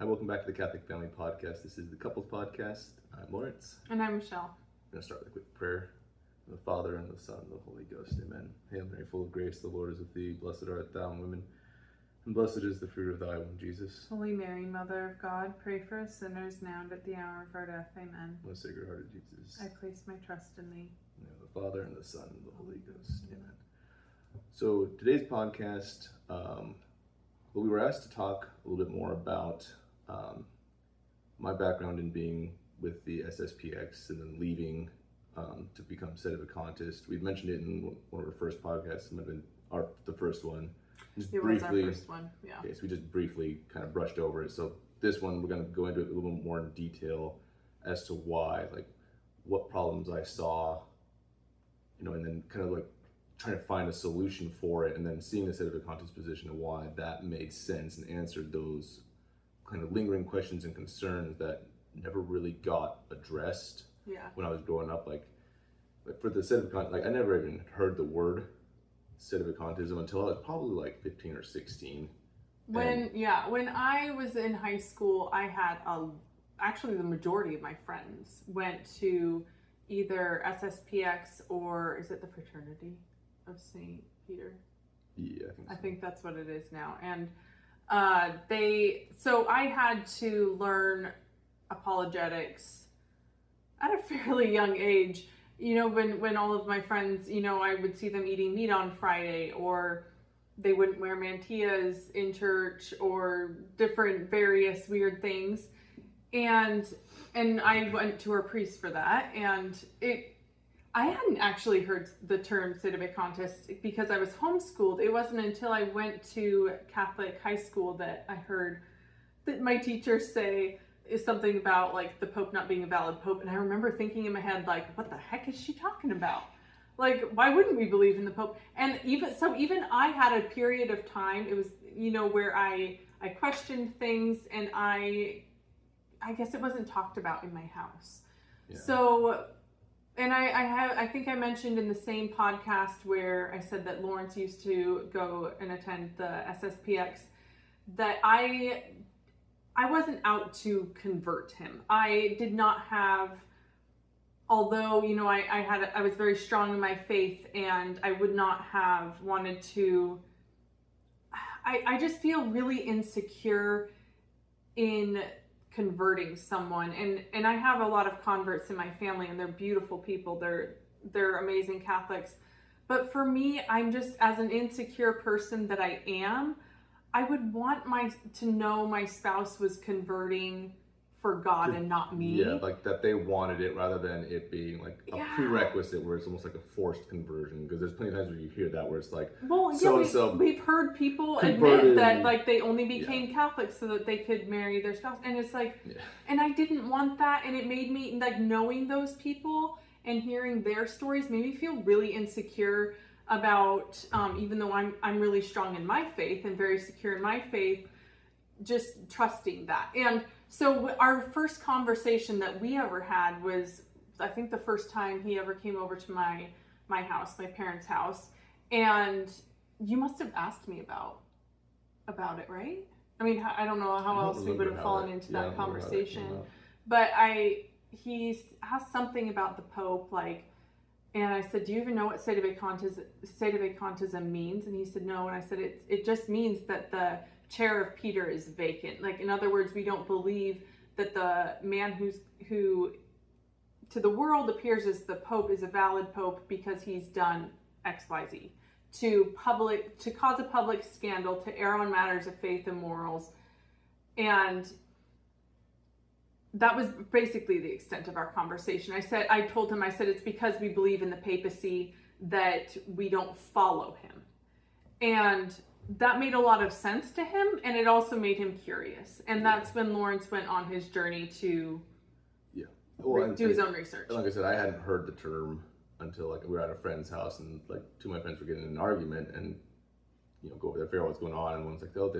Hi, welcome back to the Catholic Family Podcast. This is the Couples Podcast. I'm Lawrence. And I'm Michelle. I'm going to start with a quick prayer. In the Father, and the Son, and the Holy Ghost. Amen. Hail Mary, full of grace, the Lord is with thee. Blessed art thou among women, and blessed is the fruit of thy womb, Jesus. Holy Mary, Mother of God, pray for us sinners now and at the hour of our death. Amen. Most Sacred Heart of Jesus. I place my trust in thee. In the name of the Father, and the Son, and the Holy Ghost. Amen. So today's podcast, we were asked to talk a little bit more about my background in being with the SSPX and then leaving to become Sede Vacantist. We'd mentioned it in one of our first podcasts. It might have been the first one. Was our first one, yeah. Okay, so we just briefly kind of brushed over it. So this one, we're going to go into it a little bit more in detail as to why, like what problems I saw, and then kind of like trying to find a solution for it, and then seeing the Sede Vacantist position and why that made sense and answered those kind of lingering questions and concerns that never really got addressed. Yeah. When I was growing up, like for the Sedevacantism, like I never even heard the word Sedevacantism until I was probably like 15 or 16. When I was in high school, I had actually the majority of my friends went to either SSPX or is it the Fraternity of St. Peter? Yeah, I think that's what it is now. And so I had to learn apologetics at a fairly young age. When all of my friends, I would see them eating meat on Friday, or they wouldn't wear mantillas in church, or different various weird things. And I went to our priest for that, and I hadn't actually heard the term Sedevacantist because I was homeschooled. It wasn't until I went to Catholic high school that I heard that my teachers say is something about like the Pope not being a valid Pope. And I remember thinking in my head, like, what the heck is she talking about? Like, why wouldn't we believe in the Pope? And even I had a period of time, it was, where I questioned things, and I guess it wasn't talked about in my house. Yeah. So, and I think I mentioned in the same podcast where I said that Lawrence used to go and attend the SSPX, that I wasn't out to convert him. I did not have, although, I was very strong in my faith, and I would not have wanted to, I just feel really insecure in converting someone, and I have a lot of converts in my family, and they're beautiful people, they're amazing Catholics, but for me, I'm just, as an insecure person that I am, I would want to know my spouse was converting for God and not me. Yeah, like that they wanted it rather than it being like a prerequisite where it's almost like a forced conversion. Because there's plenty of times where you hear that where it's like, we've heard people admit that like they only became Catholics so that they could marry their spouse, and it's like, and I didn't want that, and it made me like knowing those people and hearing their stories made me feel really insecure about, even though I'm really strong in my faith and very secure in my faith, just trusting that. And so our first conversation that we ever had was, I think the first time he ever came over to my house, my parents' house, and you must have asked me about it, right? I mean, I don't know how else we would have fallen into that conversation, but he asked something about the Pope, like, and I said, do you even know what Sedevacantism means? And he said, no. And I said, it just means that the chair of Peter is vacant. Like, in other words, we don't believe that the man who to the world appears as the Pope is a valid Pope because he's done X, Y, Z. To cause a public scandal, to err on matters of faith and morals. And that was basically the extent of our conversation. I told him, it's because we believe in the papacy that we don't follow him. And that made a lot of sense to him, and it also made him curious. And that's when Lawrence went on his journey to do his own research. Like I said, I hadn't heard the term until like we were at a friend's house, and like two of my friends were getting in an argument, and go over there, figure out what's going on, and one's like, oh,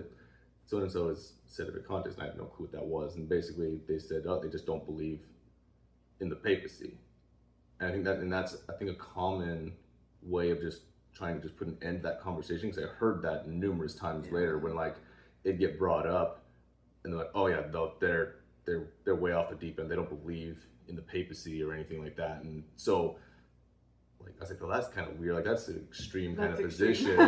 so and so is Sedevacantist, and I had no clue what that was. And basically they said, oh, they just don't believe in the papacy. And I think that's a common way of just trying to just put an end to that conversation, because I heard that numerous times later when like it'd get brought up, and they're like, oh yeah, no, they're way off the deep end. They don't believe in the papacy or anything like that. And so, like, I was like, well, that's kind of weird. Like, that's an extreme kind of position.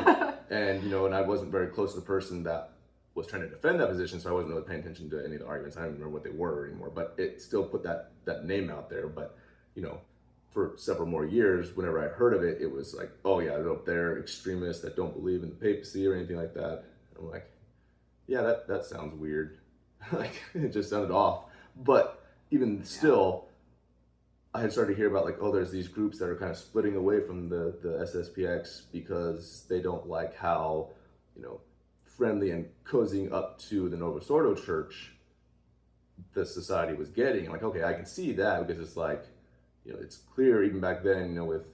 And, you know, and I wasn't very close to the person that was trying to defend that position, so I wasn't really paying attention to any of the arguments. I don't even remember what they were anymore, but it still put that name out there. But, you know, for several more years, whenever I heard of it, it was like, oh yeah, they're extremists that don't believe in the papacy or anything like that. I'm like, yeah, that sounds weird. Like, it just sounded off. But even still, I had started to hear about, like, oh, there's these groups that are kind of splitting away from the SSPX because they don't like how, you know, friendly and cozying up to the Novus Ordo Church the society was getting. I'm like, okay, I can see that, because it's like, you know, it's clear even back then, you know, with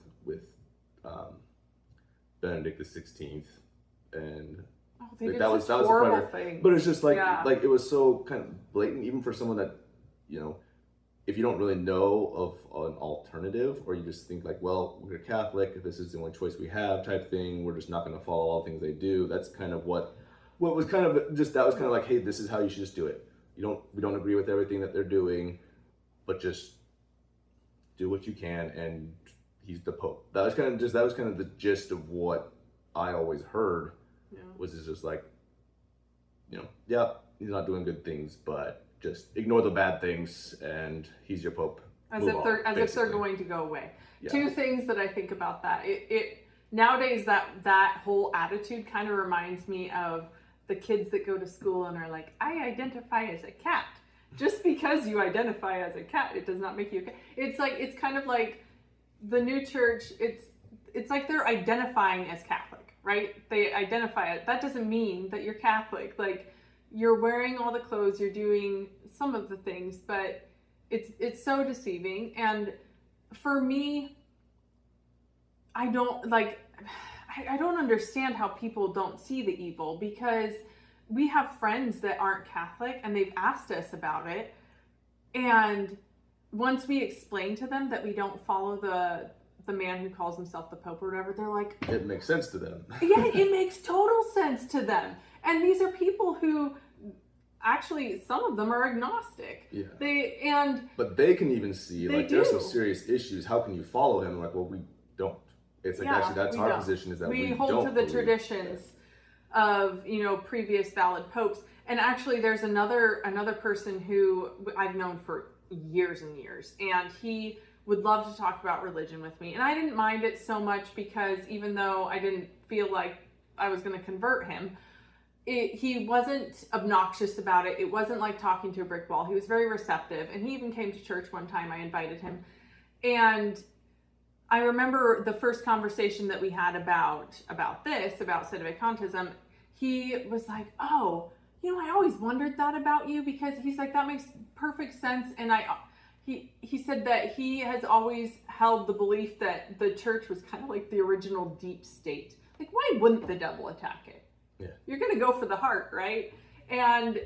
Benedict the 16th, and like, that was the horrible part. thing. But it's just like it was so kind of blatant, even for someone that, you know, if you don't really know of an alternative, or you just think like, well, we're Catholic, if this is the only choice we have type thing, we're just not going to follow all the things they do. That's kind of what was kind of just, that was kind of like, hey, this is how you should just do it. We don't agree with everything that they're doing, but just do what you can, and he's the Pope. That was kind of the gist of what I always heard. Was just like, you know, yeah, he's not doing good things, but just ignore the bad things, and he's your Pope. As if they're going to go away. Yeah. Two things that I think about that. It nowadays, that whole attitude kind of reminds me of the kids that go to school and are like, I identify as a cat. Just because you identify as a cat, it does not make you a cat. It's kind of like the new church. It's like they're identifying as Catholic, right? They identify it. That doesn't mean that you're Catholic. Like, you're wearing all the clothes, you're doing some of the things, but it's so deceiving. And for me, I don't understand how people don't see the evil, because we have friends that aren't Catholic and they've asked us about it. And once we explain to them that we don't follow the man who calls himself the Pope or whatever, they're like, it makes sense to them. Yeah, it makes total sense to them. And these are people who, actually, some of them are agnostic. Yeah. But they can even see, like, there's some serious issues. How can you follow him? Like, well, we don't. It's like, actually, that's our position, is that we hold don't to the traditions of, you know, previous valid popes. And actually, there's another person who I've known for years and years, and he would love to talk about religion with me. And I didn't mind it so much, because even though I didn't feel like I was going to convert him, he wasn't obnoxious about it. It wasn't like talking to a brick wall. He was very receptive, and he even came to church one time. I invited him, and I remember the first conversation that we had about Sede Vacantism. He was like, oh, you know, I always wondered that about you, because he's like, that makes perfect sense. And he said that he has always held the belief that the church was kind of like the original deep state. Like, why wouldn't the devil attack it? Yeah. You're going to go for the heart, right? And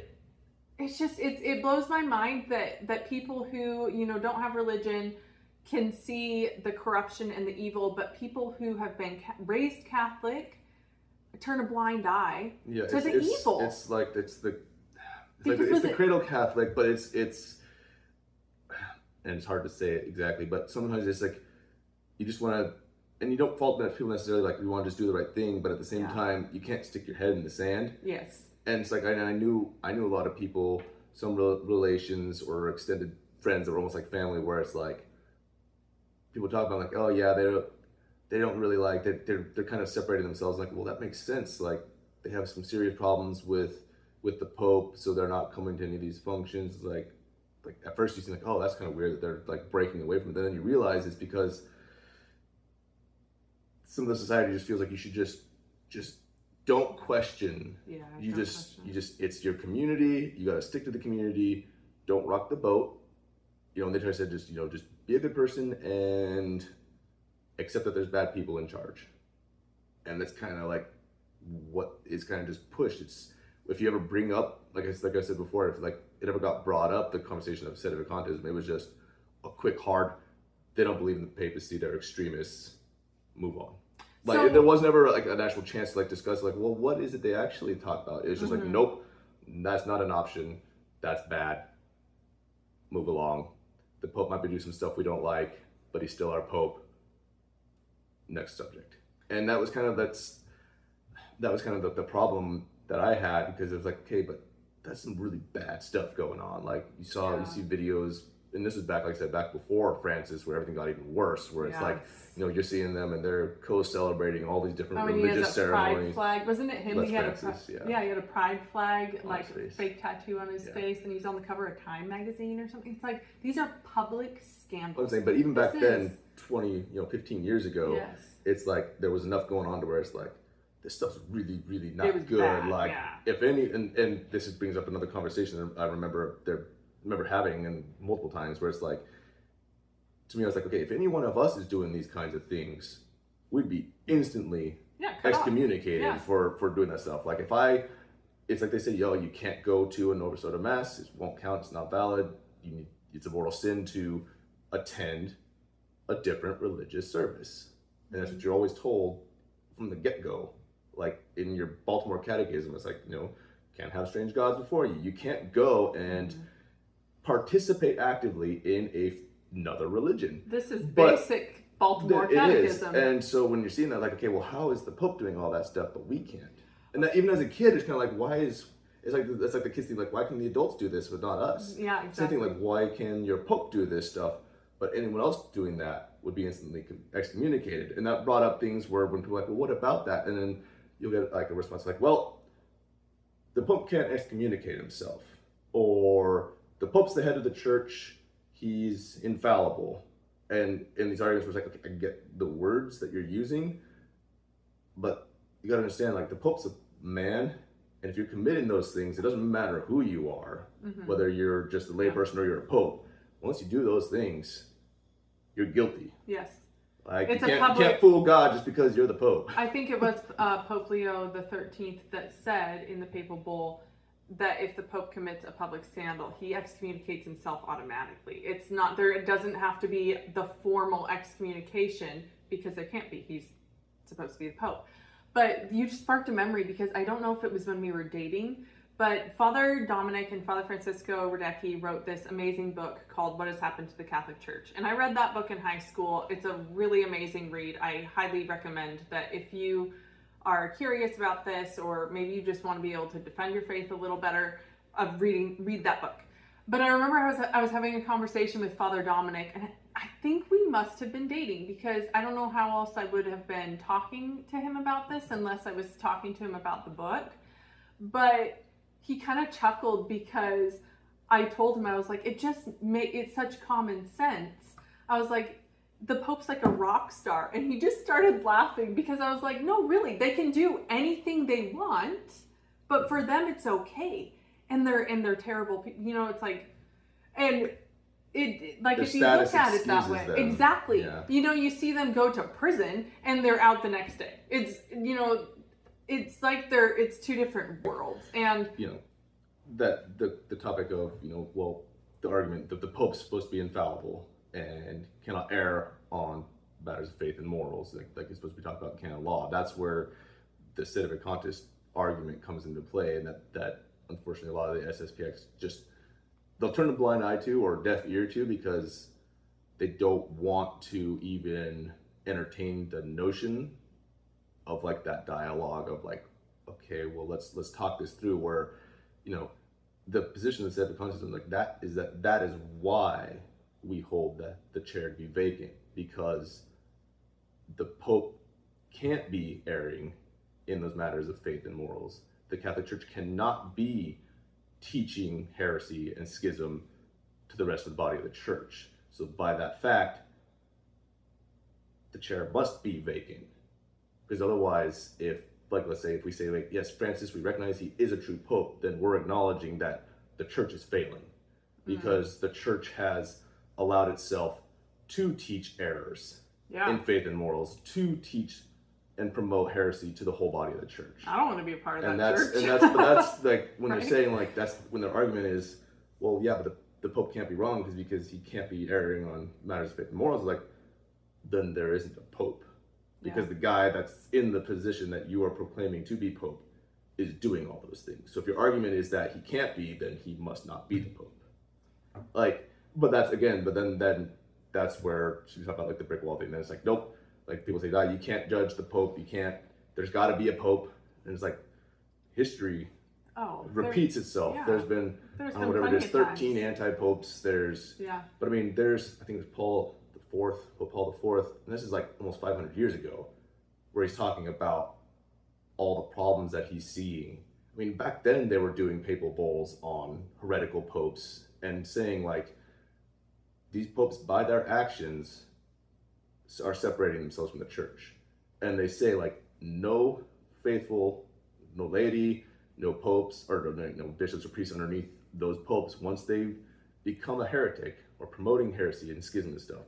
it's just, it blows my mind that people who, you know, don't have religion can see the corruption and the evil, but people who have been raised Catholic turn a blind eye to the evil. It's like, it's the cradle Catholic, but it's and it's hard to say it exactly, but sometimes it's like, you just want to, and you don't fault people necessarily, like, we want to just do the right thing, but at the same time, you can't stick your head in the sand. Yes. And it's like, I knew a lot of people, some relations or extended friends that were almost like family, where it's like, people talk about, like, oh yeah, they don't really like, they're kind of separating themselves. Like, well, that makes sense. Like, they have some serious problems with the Pope, so they're not coming to any of these functions. Like at first you seem like, oh, that's kind of weird that they're like breaking away from it. Then you realize it's because some of the society just feels like you should just don't question. Yeah. You just it's your community. You got to stick to the community. Don't rock the boat. You know, and they try to say, just be a good person and accept that there's bad people in charge. And that's kind of like what is kind of just pushed. It's, if you ever bring up, like I said before, if like it ever got brought up, the conversation of Sedevacantism, it was just a quick, hard, they don't believe in the papacy, they're extremists, move on. Like, there was never like an actual chance to like discuss, like, well, what is it they actually talk about? It's just like, nope, that's not an option. That's bad. Move along. The Pope might be doing some stuff we don't like, but he's still our Pope. Next subject. And that was kind of the problem that I had, because it was like, okay, but that's some really bad stuff going on. Like you see videos, and this is back, like I said, back before Francis, where everything got even worse, where it's like, you're seeing them and they're co-celebrating all these different religious ceremonies. Pride flag. Wasn't it him? That's He had Francis, he had a pride flag, on like his face. fake tattoo on his face, and he's on the cover of Time magazine or something. It's like, these are public scandals. I'm saying, but even back then, 15 years ago, it's like there was enough going on to where it's like, this stuff's really, really not good. Bad, like, if any, and this brings up another conversation that I remember having and multiple times, where it's like, to me, I was like, okay, if any one of us is doing these kinds of things, we'd be instantly excommunicated for doing that stuff. Like it's like they say, you can't go to a Nova Soda mass. It won't count. It's not valid. It's a mortal sin to attend a different religious service. And that's what you're always told from the get-go. Like in your Baltimore Catechism, it's like, can't have strange gods before you. You can't go and participate actively in another religion. This is basic Baltimore Catechism. And so when you're seeing that, like, okay, well, how is the Pope doing all that stuff, but we can't? And that, even as a kid, it's kind of like, that's like the kids think, like, why can the adults do this but not us? Yeah, exactly. Same thing, like, why can your Pope do this stuff, but anyone else doing that would be instantly excommunicated? And that brought up things where when people are like, well, what about that? And then you'll get like a response like, well, the Pope can't excommunicate himself, or the Pope's the head of the church, he's infallible. And in these arguments, where it's like, okay, I get the words that you're using, but you gotta understand, like, the Pope's a man, and if you're committing those things, it doesn't matter who you are, whether you're just a layperson or you're a Pope. Once you do those things, you're guilty. Yes. Like, you can't fool God just because you're the Pope. I think it was Pope Leo the 13th that said in the papal bull that if the Pope commits a public scandal, he excommunicates himself automatically. It's not there. It doesn't have to be the formal excommunication, because there can't be. He's supposed to be the Pope. But you just sparked a memory, because I don't know if it was when we were dating, but Father Dominic and Father Francisco Radecki wrote this amazing book called What Has Happened to the Catholic Church. And I read that book in high school. It's a really amazing read. I highly recommend that if you are curious about this, or maybe you just want to be able to defend your faith a little better, read that book. But I remember I was having a conversation with Father Dominic, and I think we must have been dating, because I don't know how else I would have been talking to him about this unless I was talking to him about the book. But he kind of chuckled, because I told him, I was like, it's such common sense. I was like, the Pope's like a rock star. And he just started laughing, because I was like, no, really, they can do anything they want, but for them it's okay. And they're terrible people. It's like, and it, like, if you look at it that way, exactly. Yeah. You see them go to prison and they're out the next day. It's, it's like it's two different worlds. And that the topic of, the argument that the Pope's supposed to be infallible and cannot err on matters of faith and morals, like it's supposed to be talked about in canon law. That's where the Sede Vacante argument comes into play, and that unfortunately a lot of the SSPX they'll turn a blind eye to, or deaf ear to, because they don't want to even entertain the notion of like that dialogue of like, okay, well, let's talk this through, where the position of Sedevacantism, like that is why we hold the chair to be vacant, because the Pope can't be erring in those matters of faith and morals. The Catholic Church cannot be teaching heresy and schism to the rest of the body of the church. So by that fact, the chair must be vacant, because otherwise, let's say if we say, like, yes, Francis, we recognize he is a true Pope, then we're acknowledging that the church is failing, because the church has allowed itself to teach errors in faith and morals, to teach and promote heresy to the whole body of the church. I don't want to be a part of that church. But that's like when right? they're saying, like, that's when their argument is, well, yeah, but the Pope can't be wrong because he can't be erring on matters of faith and morals. Like, then there isn't a Pope, because the guy that's in the position that you are proclaiming to be Pope is doing all those things. So if your argument is that he can't be, then he must not be the Pope. Like, but then that's where she's talking about like the brick wall thing. Then it's like, nope. Like people say, you can't judge the Pope. You can't. There's got to be a Pope. And it's like history repeats itself. Yeah. There's been whatever it is, 13 anti-popes. But I mean, I think it's Pope Paul IV, and this is like almost 500 years ago, where he's talking about all the problems that he's seeing. I mean, back then they were doing papal bulls on heretical popes and saying like, these popes by their actions are separating themselves from the church. And they say like, no faithful, no laity, no popes, or no bishops or priests underneath those popes, once they become a heretic or promoting heresy and schism and stuff,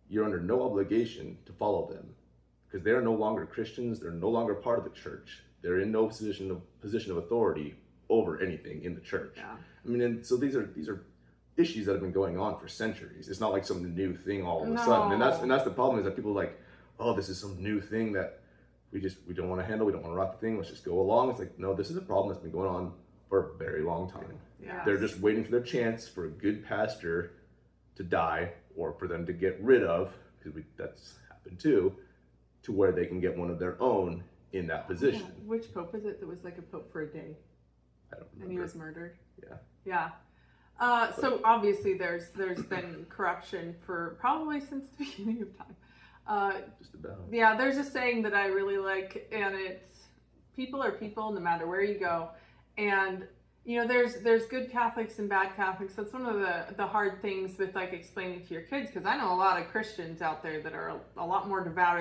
you're under no obligation to follow them, because they're no longer Christians. They're no longer part of the church. They're in no position of authority over anything in the church. Yeah. I mean, and so these are issues that have been going on for centuries. It's not like some new thing all of a sudden. And that's the problem, is that people are like, oh, this is some new thing that we don't want to handle. We don't want to rock the thing. Let's just go along. It's like, no, this is a problem that's been going on for a very long time. Yes. They're just waiting for their chance for a good pastor to die, or for them to get rid of, because that's happened too, to where they can get one of their own in that position. Yeah. Which pope is it that was like a pope for a day? I don't remember. And he was murdered? Yeah. Yeah. So obviously there's been corruption for probably since the beginning of time. Just about. Yeah, there's a saying that I really like, and it's, people are people no matter where you go. And there's good Catholics and bad Catholics. That's one of the hard things with like explaining to your kids, because I know a lot of Christians out there that are a lot more devout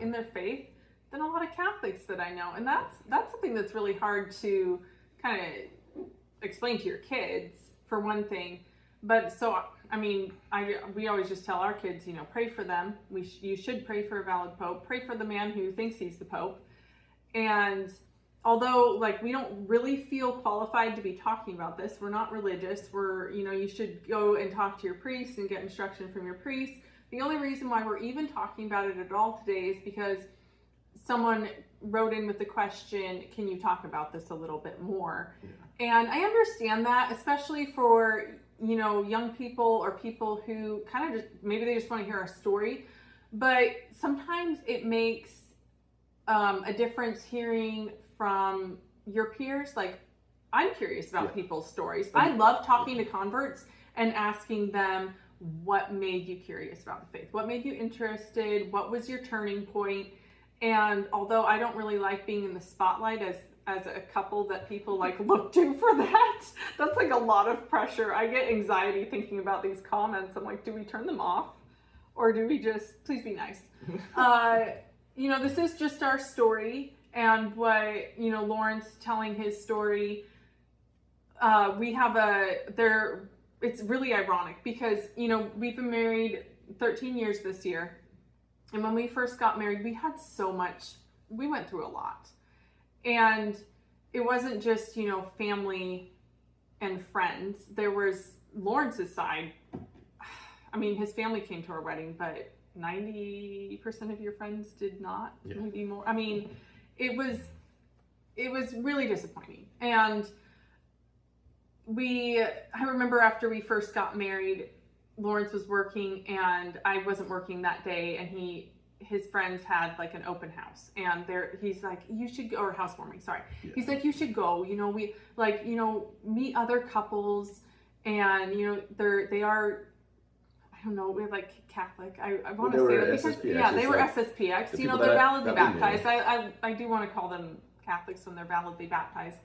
in their faith than a lot of Catholics that I know. And that's something that's really hard to kind of explain to your kids, for one thing. But so, I mean, we always just tell our kids, pray for them. You should pray for a valid Pope. Pray for the man who thinks he's the Pope. And although, like, we don't really feel qualified to be talking about this, we're not religious. You should go and talk to your priest and get instruction from your priest. The only reason why we're even talking about it at all today is because someone wrote in with the question, can you talk about this a little bit more? Yeah. And I understand that, especially for, young people or people who kind of maybe they just want to hear our story. But sometimes it makes a difference hearing from your peers. Like, I'm curious about people's stories. I love talking to converts and asking them, what made you curious about the faith? What made you interested? What was your turning point? And although I don't really like being in the spotlight as a couple that people like look to for that's like a lot of pressure. I get anxiety thinking about these comments. I'm like, do we turn them off? Or do we just, please be nice? This is just our story. And what, Lawrence telling his story, we have it's really ironic because, we've been married 13 years this year. And when we first got married, we had so much, we went through a lot. And it wasn't just, family and friends. There was Lawrence's side. I mean, his family came to our wedding, but 90% of your friends did not, maybe more. I mean, it was really disappointing. And I remember after we first got married, Lawrence was working and I wasn't working that day, and his friends had like an open house, and he's like, you should go, or housewarming, sorry. Yeah. He's like, you should go, we like, meet other couples, and they are, I don't know, we're like Catholic. I want to say that because SSPX, they were like SSPX. They're validly baptized. I do want to call them Catholics when they're validly baptized.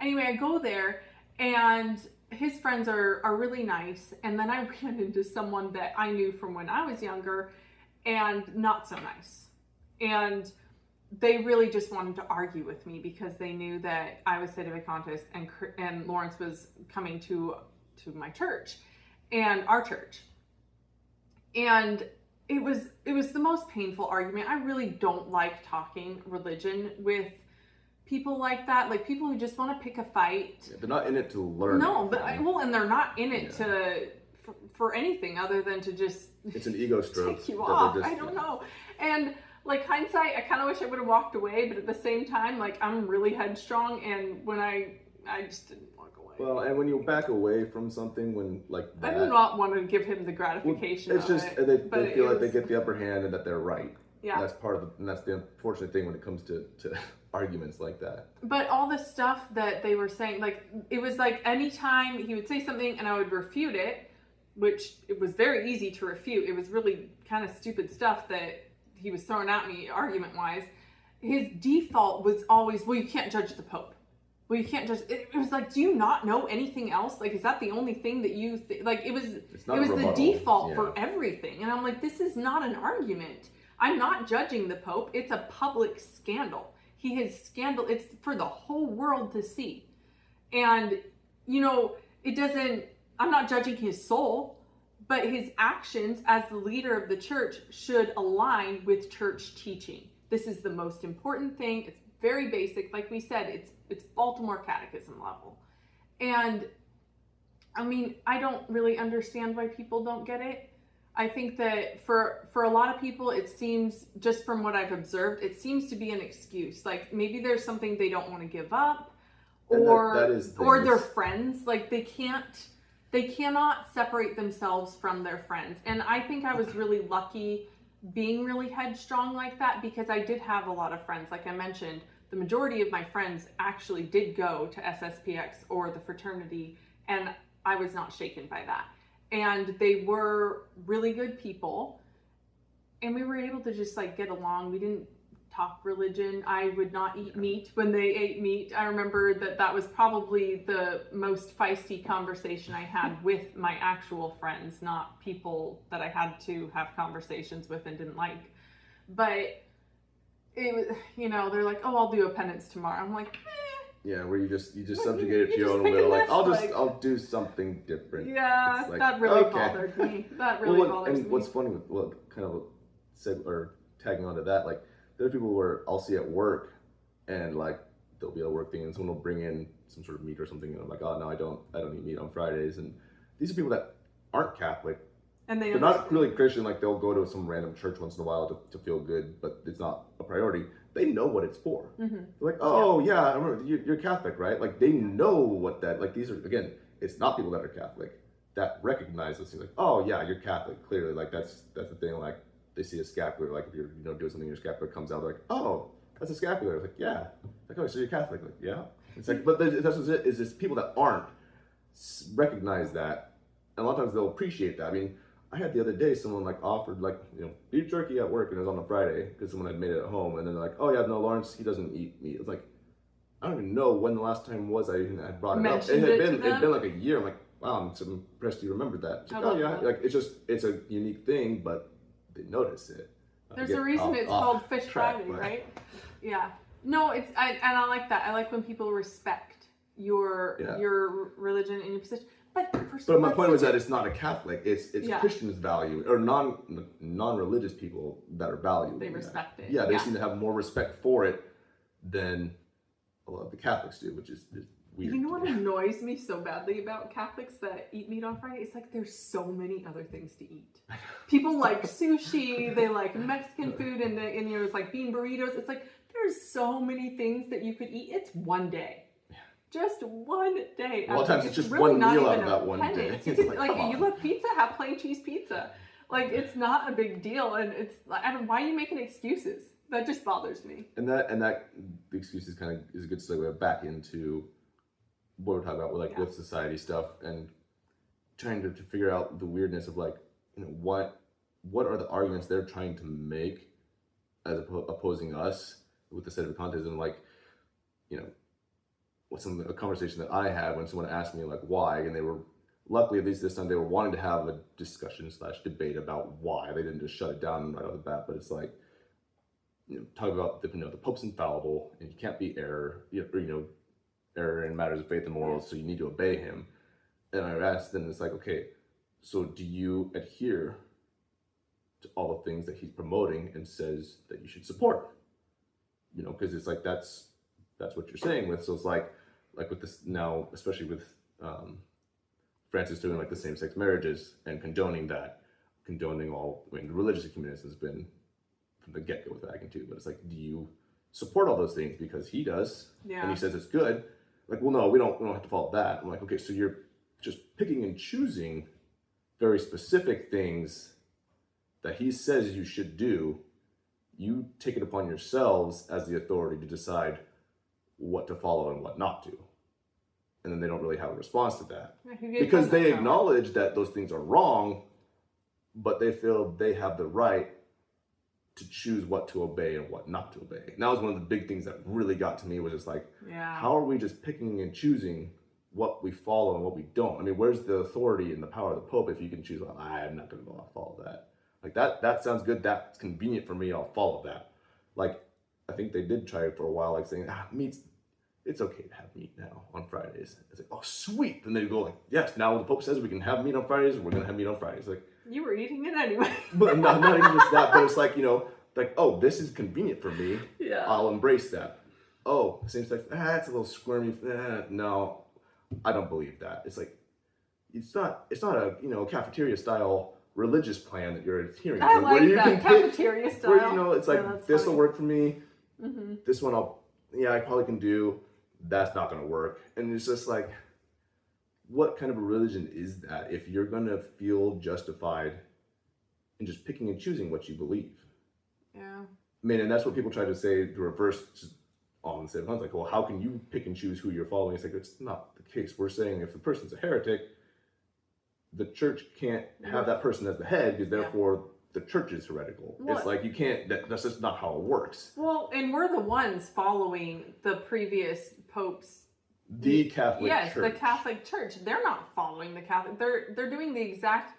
Anyway, I go there, and his friends are really nice. And then I ran into someone that I knew from when I was younger, and not so nice. And they really just wanted to argue with me because they knew that I was Sede Vacantist and Lawrence was coming to my church and our church. And it was the most painful argument. I really don't like talking religion with people like that, like people who just want to pick a fight. Yeah, they're not in it to learn. No, but and they're not in it for anything other than to just it's an ego stroke. Take you off. I don't know. And like hindsight, I kind of wish I would have walked away, but at the same time, like I'm really headstrong, and when I just didn't walk away. Well, and when you back away from something, when like I that, did not want to give him the gratification. it's of just it, they but feel it like was, they get the upper hand and that they're right. Yeah. And that's part of and that's the unfortunate thing when it comes to arguments like that. But all the stuff that they were saying, like it was like anytime he would say something and I would refute it, which it was very easy to refute. It was really kind of stupid stuff that he was throwing at me argument wise. His default was always, well, you can't judge the Pope. Well, you can't judge. It was like, do you not know anything else? Like, is that the only thing that you like? It was the default for everything. And I'm like, this is not an argument. I'm not judging the Pope. It's a public scandal. He has scandal. It's for the whole world to see. And, you know, it doesn't, I'm not judging his soul, but his actions as the leader of the church should align with church teaching. This is the most important thing. It's very basic. Like we said, it's Baltimore Catechism level. And I mean, I don't really understand why people don't get it. I think that for a lot of people, it seems, just from what I've observed, it seems to be an excuse. Like maybe there's something they don't want to give up, or their friends. Like they cannot separate themselves from their friends. And I think I was really lucky being really headstrong like that, because I did have a lot of friends. Like I mentioned, the majority of my friends actually did go to SSPX or the fraternity, and I was not shaken by that. And they were really good people, and we were able to just like get along. We didn't talk religion. I would not eat meat when they ate meat. I remember that was probably the most feisty conversation I had with my actual friends, not people that I had to have conversations with and didn't like. But it was, you know, they're like, oh, I'll do a penance tomorrow. I'm like, yeah, where you just subjugate it to your own will. Like I'll do something different. Yeah, like, that really bothered me. That really bothers me. And what's funny with what kind of said or tagging onto that, like there are people where I'll see at work, and like there'll be a work thing, and someone will bring in some sort of meat or something, and I'm like, oh no, I don't eat meat on Fridays. And these are people that aren't Catholic, and they're not really Christian. Like they'll go to some random church once in a while to feel good, but it's not a priority. They know what it's for. Mm-hmm. They're like, oh yeah, I remember you're Catholic, right? Like they know what that, like these are, again, it's not people that are Catholic that recognize this. Like, oh yeah, you're Catholic, clearly. Like that's the thing. Like they see a scapular, like if you're doing something, your scapular comes out, they're like, oh, that's a scapular. It's like, yeah. Like, oh, so you're Catholic. Like, yeah. It's like, but that's what it is. It's people that aren't recognize that, and a lot of times they'll appreciate that. I mean, I had the other day someone like offered like, beef jerky at work, and it was on a Friday because someone had made it at home, and then they're like, oh yeah, no, Lawrence, he doesn't eat meat. It's like, I don't even know when the last time was I even had brought it up. It had been like a year. I'm like, wow, I'm so impressed you remembered that. Like, oh yeah, like it's a unique thing, but they notice it. There's a reason it's called Fish Friday, right? Yeah. No, and I like that. I like when people respect your religion and your position. But my point was that it's not a Catholic. It's Christians value, or non-religious people that are valued. They respect it. Yeah, they seem to have more respect for it than a lot of the Catholics do, which is weird. You know what annoys me so badly about Catholics that eat meat on Friday? It's like there's so many other things to eat. People like sushi, they like Mexican food, and it's like bean burritos. It's like there's so many things that you could eat. It's one day. Just one day. A lot of times it's just really one meal out of that one day. Like you love pizza, have plain cheese pizza. Like it's not a big deal, and it's like, why are you making excuses? That just bothers me. And that the excuses kind of is a good segue back into what we're talking about with society stuff, and trying to figure out the weirdness of like, what are the arguments they're trying to make as opposing us with the Sede Vacantism, like, a conversation that I had when someone asked me like why, and they were, luckily at least this time, they were wanting to have a discussion / debate about why. They didn't just shut it down right off the bat, but it's like, talk about the Pope's infallible and you can't be error in matters of faith and morals, so you need to obey him. And I asked them, it's like, okay, so do you adhere to all the things that he's promoting and says that you should support? Because it's like that's what you're saying with. So it's like with this now, especially with Francis doing like the same-sex marriages and condoning all. I mean, the religious community has been from the get-go with Vatican II, but it's like, do you support all those things because he does, Yeah. and he says it's good? Like, well, no, we don't have to follow that. I'm like, okay, so you're just picking and choosing very specific things that he says you should do. You take it upon yourselves as the authority to decide what to follow and what not to. And then they don't really have a response to that. Because they acknowledge that those things are wrong, but they feel they have the right to choose what to obey and what not to obey. And that was one of the big things that really got to me, was just like, how are we just picking and choosing what we follow and what we don't? I mean, where's the authority and the power of the Pope if you can choose, well, I'm not going to follow that. Like, that sounds good, that's convenient for me, I'll follow that. Like, I think they did try it for a while, like saying, meat's, it's okay to have meat now on Fridays. It's like, oh, sweet. Then they go like, yes, now the Pope says we can have meat on Fridays, we're going to have meat on Fridays. Like, you were eating it anyway. But not even just that, but it's like, like, oh, this is convenient for me. Yeah. I'll embrace that. Oh, same sex, it's a little squirmy. No, I don't believe that. It's like, it's not a cafeteria style religious plan that you're adhering to. I like that, cafeteria style. Where, it's like, this will work for me. Mm-hmm. This one I probably can do. That's not going to work. And it's just like, what kind of a religion is that if you're going to feel justified in just picking and choosing what you believe? Yeah. I mean, and that's what people try to say to reverse on the Sede Vacante. Like, well, how can you pick and choose who you're following? It's like, it's not the case. We're saying if the person's a heretic, the church can't have that person as the head, because therefore the church is heretical. Well, it's like, you can't, that's just not how it works. Well, and we're the ones following the previous popes. The Catholic Church. Yes, the Catholic Church. They're not following the Catholic. They're doing the exact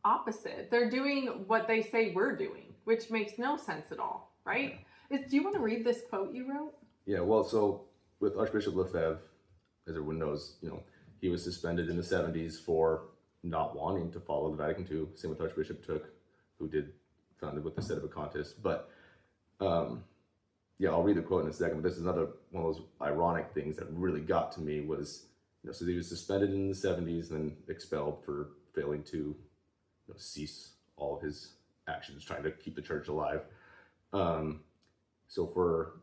opposite. They're doing what they say we're doing, which makes no sense at all, right? Do you want to read this quote you wrote? Yeah, well, so with Archbishop Lefebvre, as everyone knows, he was suspended in the 70s for not wanting to follow the Vatican II. Same with Archbishop Took, who founded with the Sede Vacantis. But I'll read the quote in a second. But this is another one of those ironic things that really got to me was, so he was suspended in the 70s and then expelled for failing to cease all of his actions, trying to keep the church alive. So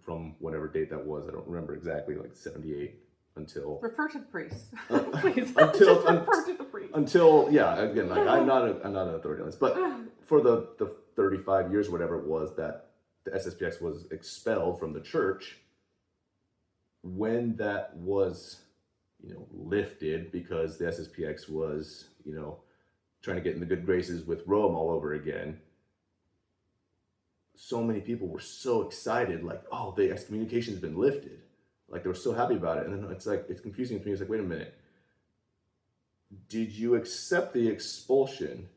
from whatever date that was, I don't remember exactly, like 78 until... Refer to the priest. Please, refer to the priest. Until, again, like, I'm not an authority on this, but for the 35 years, whatever it was, that the SSPX was expelled from the church, when that was, lifted, because the SSPX was, trying to get in the good graces with Rome all over again, so many people were so excited, like, oh, the excommunication's been lifted. Like, they were so happy about it. And then it's like, it's confusing to me. It's like, wait a minute. Did you accept the expulsion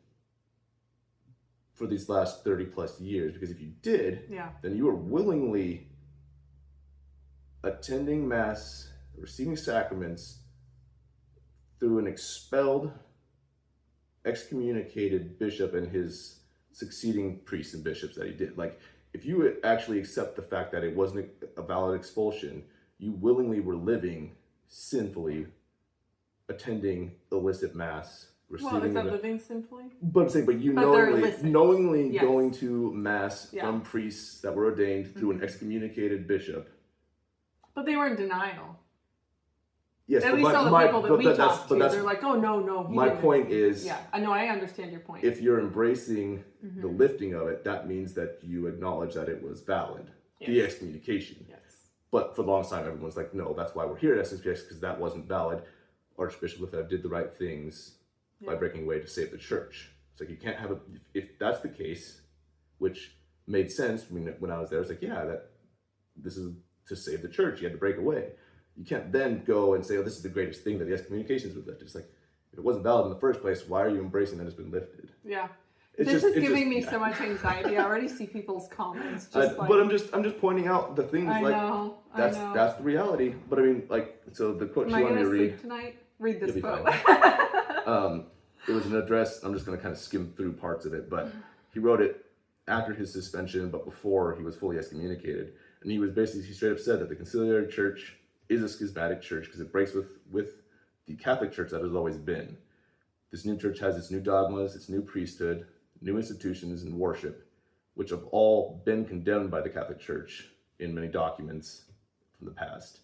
for these last 30 plus years? Because if you did, then you were willingly attending Mass, receiving sacraments through an expelled, excommunicated bishop and his succeeding priests and bishops that he did. Like, if you would actually accept the fact that it wasn't a valid expulsion, you willingly were living sinfully, attending illicit Mass, receiving... Well, is that living sinfully? But I'm saying, knowingly going to Mass from priests that were ordained through an excommunicated bishop. But they were in denial. Yes, at least all the people that we talked to, they're like, oh, no. My point is... Yeah, I know, I understand your point. If you're embracing the lifting of it, that means that you acknowledge that it was valid. Yes. The excommunication. Yes. But for the longest time, everyone's like, no, that's why we're here at SSPX, because that wasn't valid. Archbishop Lefebvre did the right things by breaking away to save the church. It's like, you can't have if that's the case, which made sense when I was there. It's like, this is to save the church. You had to break away. You can't then go and say, oh, this is the greatest thing that the excommunications were lifted. It's like, if it wasn't valid in the first place, why are you embracing that it's been lifted? Yeah. This is giving me so much anxiety. I already see people's comments. But I'm just pointing out the things. I know. That's the reality. But I mean, like, so the quote she wanted me to read. Sleep tonight? Read this quote. It was an address. I'm just going to kind of skim through parts of it, but he wrote it after his suspension, but before he was fully excommunicated. And he straight up said that the conciliary church is a schismatic church because it breaks with the Catholic Church that has always been. This new church has its new dogmas, its new priesthood, new institutions and worship, which have all been condemned by the Catholic Church in many documents from the past.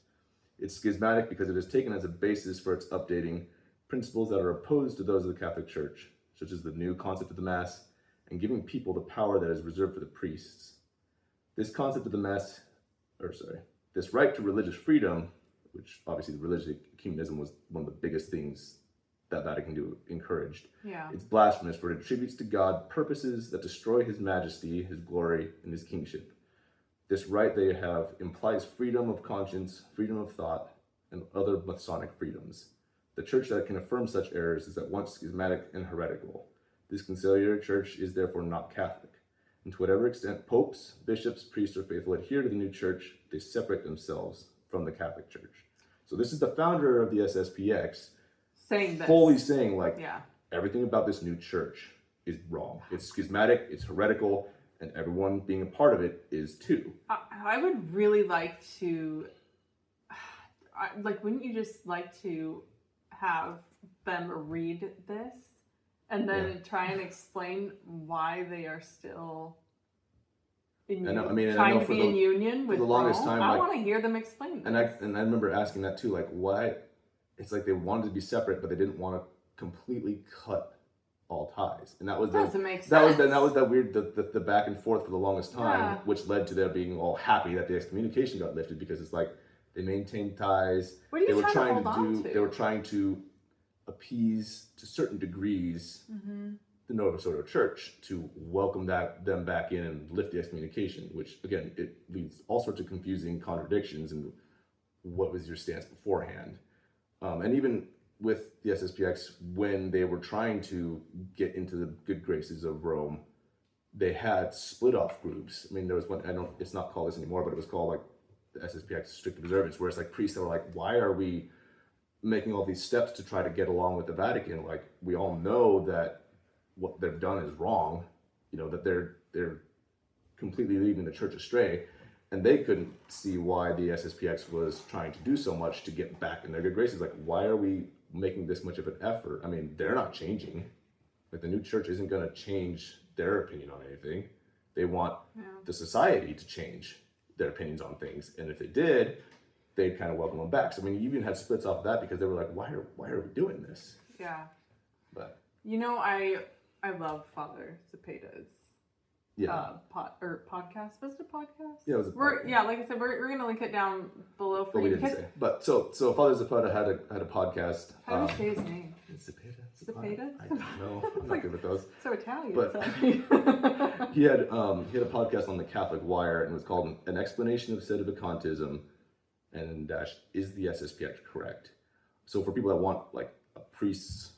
It's schismatic because it is taken as a basis for its updating principles that are opposed to those of the Catholic Church, such as the new concept of the Mass and giving people the power that is reserved for the priests. This concept of the Mass, this right to religious freedom, which obviously the religious ecumenism was one of the biggest things that Vatican II encouraged. Yeah. It's blasphemous, for it attributes to God purposes that destroy his majesty, his glory, and his kingship. This right they have implies freedom of conscience, freedom of thought, and other Masonic freedoms. The church that can affirm such errors is at once schismatic and heretical. This conciliar church is therefore not Catholic. And to whatever extent popes, bishops, priests, or faithful adhere to the new church, they separate themselves from the Catholic Church. So this is the founder of the SSPX saying this. Fully saying, like, yeah, everything about this new church is wrong. It's schismatic, it's heretical, and everyone being a part of it is too. I would really like to, wouldn't you just like to have them read this and then try and explain why they are still in trying to be in union with the longest Rome? time, I want to hear them explain this. And I remember asking that too, like, why? It's like they wanted to be separate, but they didn't want to completely cut all ties, and that was doesn't make sense. That was that weird the back and forth for the longest time, which led to their being all happy that the excommunication got lifted, because it's like they maintained ties. What are you trying to hold on to? They were trying to appease to certain degrees the Nova Soto Church to welcome them back in and lift the excommunication, which again it leads all sorts of confusing contradictions and what was your stance beforehand, and even with the SSPX, when they were trying to get into the good graces of Rome, they had split off groups. I mean, there was one, it's not called this anymore, but it was called like the SSPX Strict Observance, where it's like priests that were like, why are we making all these steps to try to get along with the Vatican? Like, we all know that what they've done is wrong, that they're completely leading the church astray. And they couldn't see why the SSPX was trying to do so much to get back in their good graces. Like, why are we making this much of an effort? I mean, they're not changing. Like, the new church isn't going to change their opinion on anything. They want the society to change their opinions on things. And if they did, they'd kind of welcome them back. So, I mean, you even had splits off of that because they were like, why are we doing this? Yeah. But I love Father Zepeda's podcast. Was it a podcast? Yeah, it was a podcast. Like I said, we're gonna link it down below for you. We didn't say. But so Father Zepeda had a podcast. How do you say his name? Zepeda? I don't know. I'm not good with those. So Italian. But he had a podcast on the Catholic Wire, and it was called An Explanation of Sede Vacantism, and is the SSPX correct? So for people that want like a priest's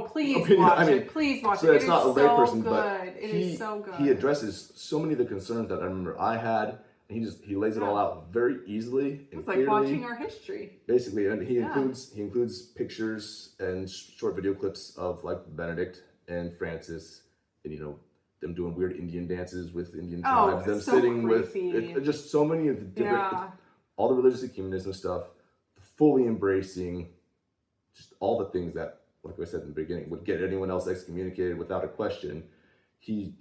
please opinion, watch it. Please watch it. It's not a layperson, but it is so good. He addresses so many of the concerns that I remember I had, and he lays it all out very easily and it's like clearly. Watching our history. Basically, and he includes pictures and short video clips of like Benedict and Francis, and them doing weird Indian dances with Indian tribes, them so sitting creepy. with just so many of the different, all the religious ecumenism stuff, fully embracing just all the things that, like I said in the beginning, would get anyone else excommunicated without a question. He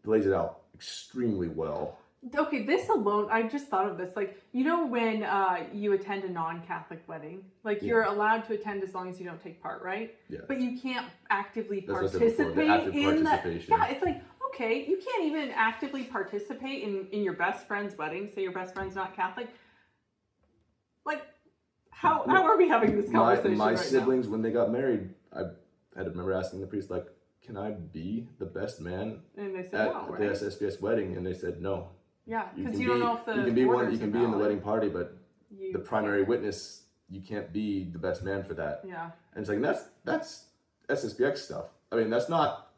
lays it out extremely well. Okay, this alone, I just thought of this. Like, when you attend a non-Catholic wedding, like you're allowed to attend as long as you don't take part, right? Yeah. But you can't actively That's participate in participation. Yeah, it's like, okay, you can't even actively participate in your best friend's wedding. Say your best friend's not Catholic. Like, how are we having this conversation my right siblings, when they got married, I had to remember asking the priest, like, can I be the best man and they said at no, right? the SSPS wedding? And they said no. Yeah, because you don't know if the you can be in the wedding party, but the primary witness, you can't be the best man for that. Yeah. And it's like, that's SSPX stuff. I mean, that's not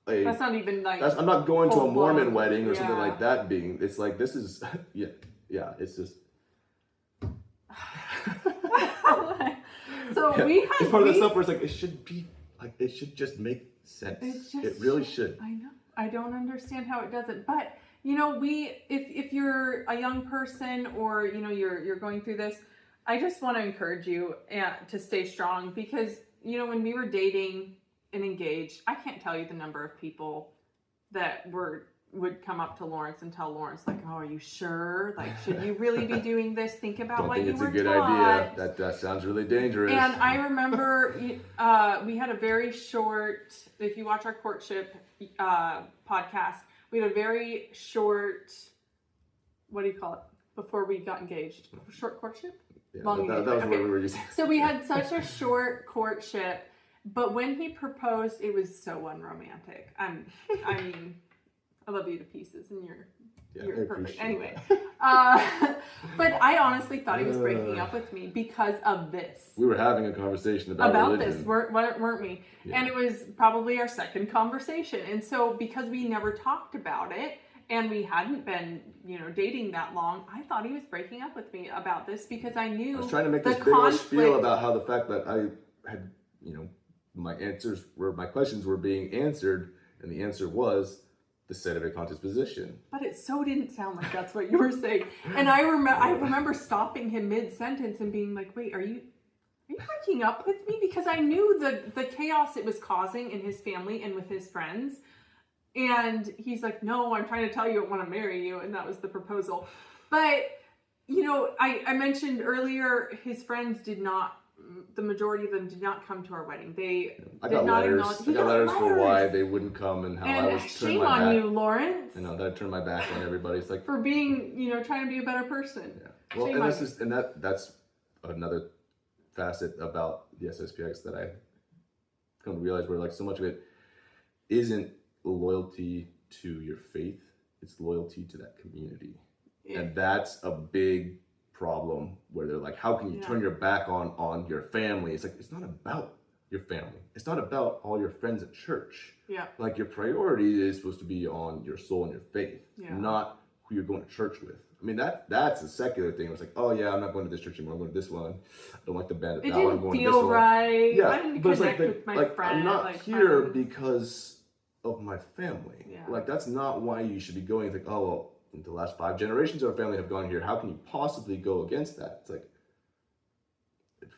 even like I'm not going to a Mormon blown, wedding or something like that being, it's like, this is, it's just. So it's part of the stuff where it's like, it should just make sense. It really should. I know. I don't understand how it doesn't, but if you're a young person or you're going through this, I just want to encourage you to stay strong, because when we were dating and engaged, I can't tell you the number of people that were would come up to Lawrence and tell Lawrence, like, oh, are you sure? Like, should you really be doing this? Think about Don't what think you it's were a good taught. idea. That sounds really dangerous. And I remember we had a very short, if you watch our courtship podcast, we had a very short, what do you call it, before we got engaged? Short courtship? Yeah, Long that was what we were using. So we had such a short courtship, but when he proposed, it was so unromantic. I mean, I love you to pieces, and you're perfect. Anyway, but I honestly thought he was breaking up with me because of this. We were having a conversation about religion. This, weren't we? Yeah. And it was probably our second conversation. And so because we never talked about it, and we hadn't been, dating that long, I thought he was breaking up with me about this because I knew I was trying to make this big old spiel about how the fact that I had, my questions were being answered, and the answer was the Sede Vacante position. But it so didn't sound like that's what you were saying. And I remember stopping him mid-sentence and being like, wait, are you breaking up with me? Because I knew the chaos it was causing in his family and with his friends. And he's like, no, I'm trying to tell you I want to marry you. And that was the proposal. But, I mentioned earlier, his friends the majority of them did not come to our wedding. I got letters for why they wouldn't come and how I was shame on you, Lawrence. I know that I turned my back on everybody. It's like for being, trying to be a better person. Yeah. Well, that's another facet about the SSPX that I come to realize where like so much of it isn't loyalty to your faith, it's loyalty to that community. Yeah. And that's a big problem where they're like, how can you turn your back on your family? It's like, it's not about your family. It's not about all your friends at church. Yeah. Like your priority is supposed to be on your soul and your faith, not who you're going to church with. I mean, that's a secular thing. It's like, oh yeah, I'm not going to this church anymore. I'm going to this one. I don't like the band at that one. I'm going to this one. It didn't feel right. Yeah. I didn't connect with my friend. I'm not here because of my family. Yeah. Like that's not why you should be going. It's like, oh well, the last 5 generations of our family have gone here. How can you possibly go against that? It's like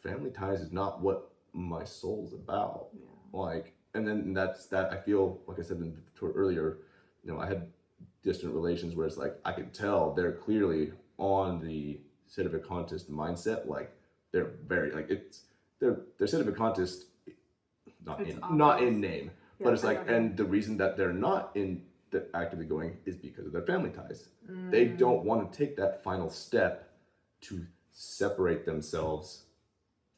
family ties is not what my soul's about. Yeah. Like, and then that's that. I feel like I said earlier. I had distant relations where it's like I could tell they're clearly on the Sedevacantist mindset. Like they're very like they're Sedevacantist, not in name. Yeah, but it's like, and the reason that they're not actively going is because of their family ties. They don't want to take that final step to separate themselves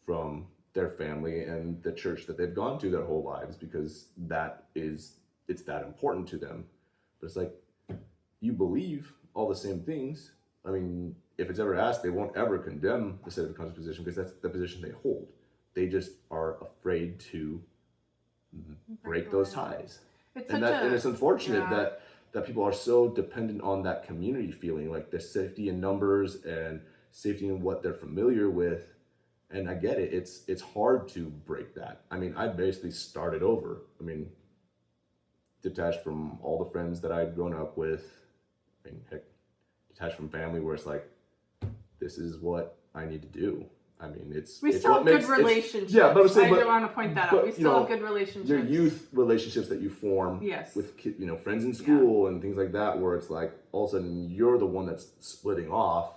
from their family and the church that they've gone to their whole lives because it's that important to them. But it's like, you believe all the same things. I mean, if it's ever asked, they won't ever condemn the Sedevacantist position because that's the position they hold. They just are afraid to break those ties. And it's unfortunate that people are so dependent on that community feeling, like the safety in numbers and safety in what they're familiar with. And I get it. It's hard to break that. I mean, I basically started over. I mean, detached from all the friends that I'd grown up with. I mean, heck, detached from family where it's like, this is what I need to do. I mean, we still have good relationships. Yeah, but I don't want to point that out. We still have good relationships. Your youth relationships that you form with friends in school and things like that, where it's like all of a sudden you're the one that's splitting off.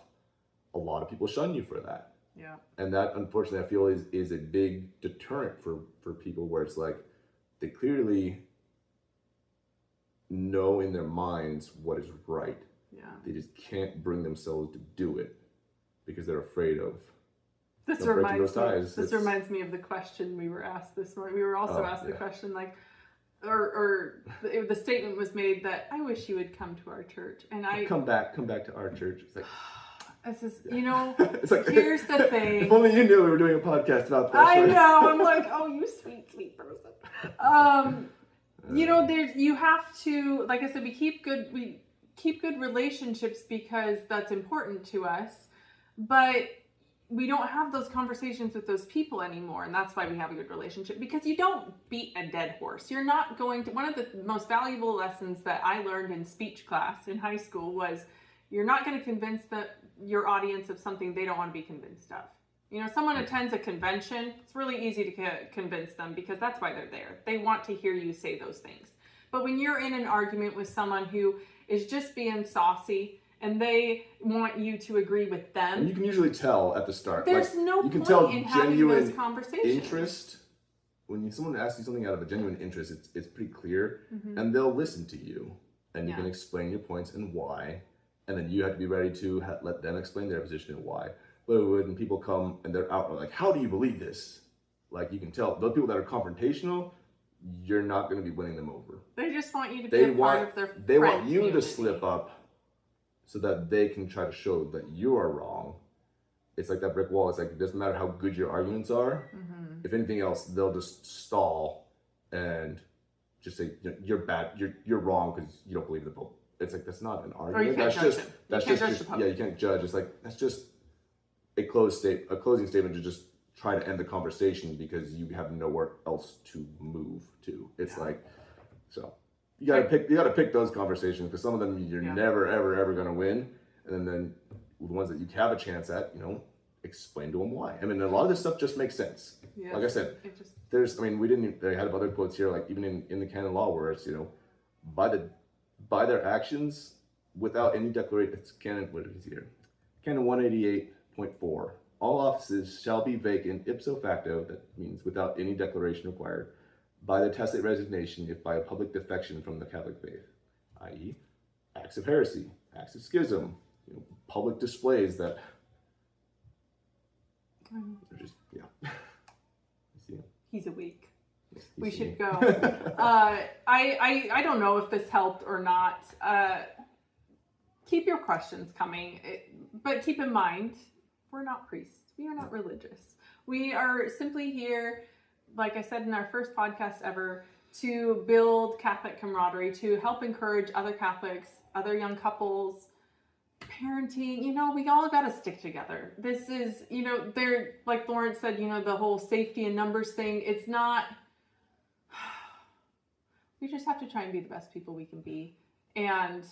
A lot of people shun you for that. Yeah. And that, unfortunately, I feel is a big deterrent for people, where it's like they clearly know in their minds what is right. Yeah. They just can't bring themselves to do it because they're afraid of. This reminds me of the question we were asked this morning. We were also asked the question, like, or the statement was made that I wish you would come to our church, and I come back to our church. It's like, this is, it's like, here's the thing. If only you knew we were doing a podcast about that. I know. I'm like, oh, you sweet person. You have to, like I said, we keep good relationships because that's important to us, but we don't have those conversations with those people anymore, and that's why we have a good relationship, because you don't beat a dead horse. You're not going to, one of the most valuable lessons that I learned in speech class in high school was you're not going to convince your audience of something they don't want to be convinced of. Someone attends a convention, it's really easy to convince them because that's why they're there. They want to hear you say those things. But when you're in an argument with someone who is just being saucy and they want you to agree with them, and you can usually tell at the start. There's like, no you can point tell in having genuine those conversations. interest. When someone asks you something out of a genuine interest, it's pretty clear, and they'll listen to you, and you can explain your points and why, and then you have to be ready to let them explain their position and why. But when people come and they're out like, how do you believe this? Like, you can tell those people that are confrontational, you're not going to be winning them over. They just want you to be part of their They want you community. to slip up so that they can try to show that you are wrong. It's like that brick wall. It's like, it doesn't matter how good your arguments are. If anything else, they'll just stall and just say, you're bad, you're wrong because you don't believe the Pope. It's like, that's not an argument. Or you can't judge him. That's you can't just judge the Pope. yeah, you can't judge. It's like, that's just a closing statement to just try to end the conversation because you have nowhere else to move to. It's like, so you gotta pick those conversations, because some of them you're never ever gonna win, and then the ones that you have a chance at, explain to them why. I mean, a lot of this stuff just makes sense. Yes. Like I said, they had other quotes here, like even in the canon law, where it's, by their actions, without any declaration, it's canon, what is it here? Canon 188.4. All offices shall be vacant ipso facto, that means without any declaration required, by the tacit resignation if by a public defection from the Catholic faith, i.e. acts of heresy, acts of schism, public displays that are just, He's a weak. We should go. I don't know if this helped or not. Keep your questions coming, but keep in mind, we're not priests. We are not religious. We are simply here, like I said in our first podcast ever, to build Catholic camaraderie, to help encourage other Catholics, other young couples, parenting. We all got to stick together. This is, they're, like Lawrence said, the whole safety in numbers thing. It's not, we just have to try and be the best people we can be. And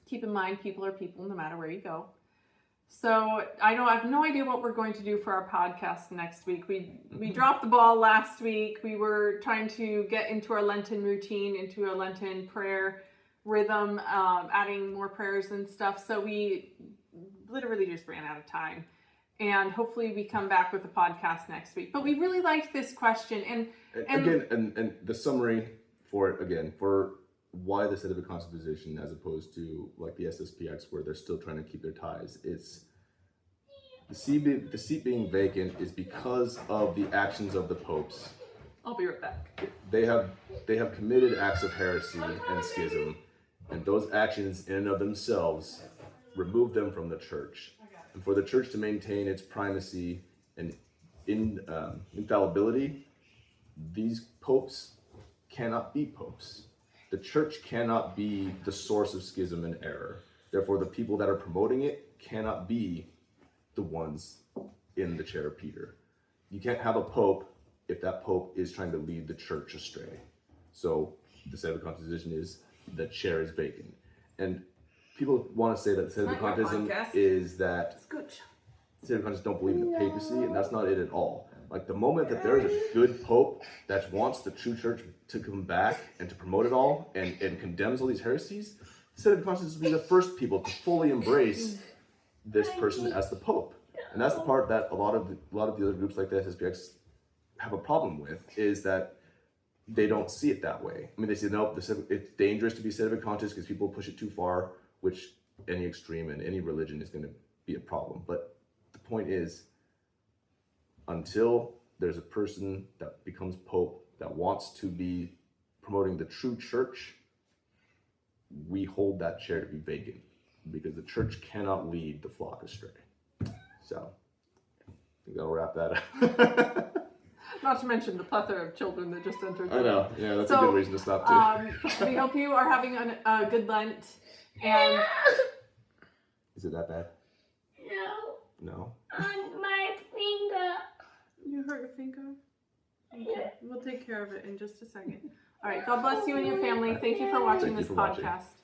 keep in mind, people are people no matter where you go. So I have no idea what we're going to do for our podcast next week. We dropped the ball last week. We were trying to get into our Lenten routine, into a Lenten prayer rhythm, adding more prayers and stuff. So we literally just ran out of time. And hopefully we come back with a podcast next week. But we really liked this question. And the summary for it, again, for why the Sedevacantism position as opposed to like the SSPX where they're still trying to keep their ties. It's the seat being vacant is because of the actions of the popes. I'll be right back. They have committed acts of heresy and schism, and those actions in and of themselves remove them from the church. And for the church to maintain its primacy and infallibility, these popes cannot be popes. The church cannot be the source of schism and error. Therefore, the people that are promoting it cannot be the ones in the chair of Peter. You can't have a pope if that pope is trying to lead the church astray. So the Sedevacantism position is the chair is vacant. And people want to say that Sedevacantism is that Sedevacantists don't believe in the papacy, and that's not it at all. Like the moment that there is a good pope that wants the true church to come back and to promote it all and condemns all these heresies, Sedevacantists will be the first people to fully embrace this person as the pope. And that's the part that a lot of the other groups like the SSPX have a problem with, is that they don't see it that way. I mean, they say, no, it's dangerous to be Sedevacantist because people push it too far, which any extreme in any religion is going to be a problem. But the point is, until there's a person that becomes pope that wants to be promoting the true church, we hold that chair to be vacant because the church cannot lead the flock astray. So I think that'll wrap that up. Not to mention the plethora of children that just entered. I know, yeah, that's a good reason to stop too. We hope you are having a good Lent. And is it that bad? No. No. On my finger. You hurt your finger? Okay. We'll take care of it in just a second. All right. God bless you and your family. Thank you for watching this podcast.